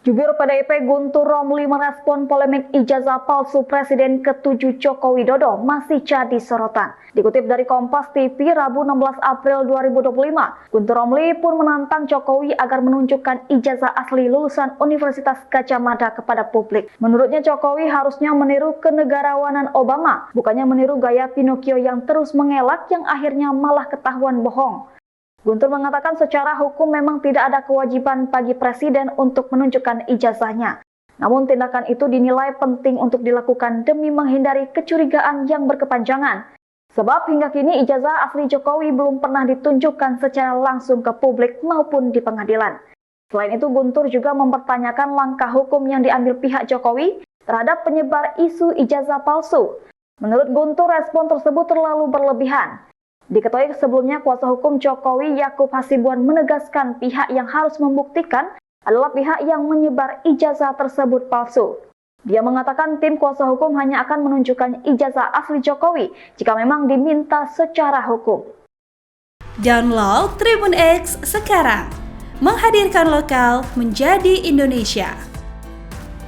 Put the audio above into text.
Jubir PDIP Guntur Romli merespon polemik ijazah palsu Presiden ke-7 Joko Widodo masih jadi sorotan. Dikutip dari Kompas TV Rabu 16 April 2025, Guntur Romli pun menantang Jokowi agar menunjukkan ijazah asli lulusan Universitas Gadjah Mada kepada publik. Menurutnya Jokowi harusnya meniru kenegarawanan Obama, bukannya meniru gaya Pinocchio yang terus mengelak yang akhirnya malah ketahuan bohong. Guntur mengatakan secara hukum memang tidak ada kewajiban bagi presiden untuk menunjukkan ijazahnya. Namun tindakan itu dinilai penting untuk dilakukan demi menghindari kecurigaan yang berkepanjangan. Sebab hingga kini ijazah asli Jokowi belum pernah ditunjukkan secara langsung ke publik maupun di pengadilan. Selain itu Guntur juga mempertanyakan langkah hukum yang diambil pihak Jokowi terhadap penyebar isu ijazah palsu. Menurut Guntur, respon tersebut terlalu berlebihan. Diketahui sebelumnya kuasa hukum Jokowi Yakub Hasibuan menegaskan pihak yang harus membuktikan adalah pihak yang menyebar ijazah tersebut palsu. Dia mengatakan tim kuasa hukum hanya akan menunjukkan ijazah asli Jokowi jika memang diminta secara hukum. Download Tribun X sekarang, menghadirkan lokal menjadi Indonesia.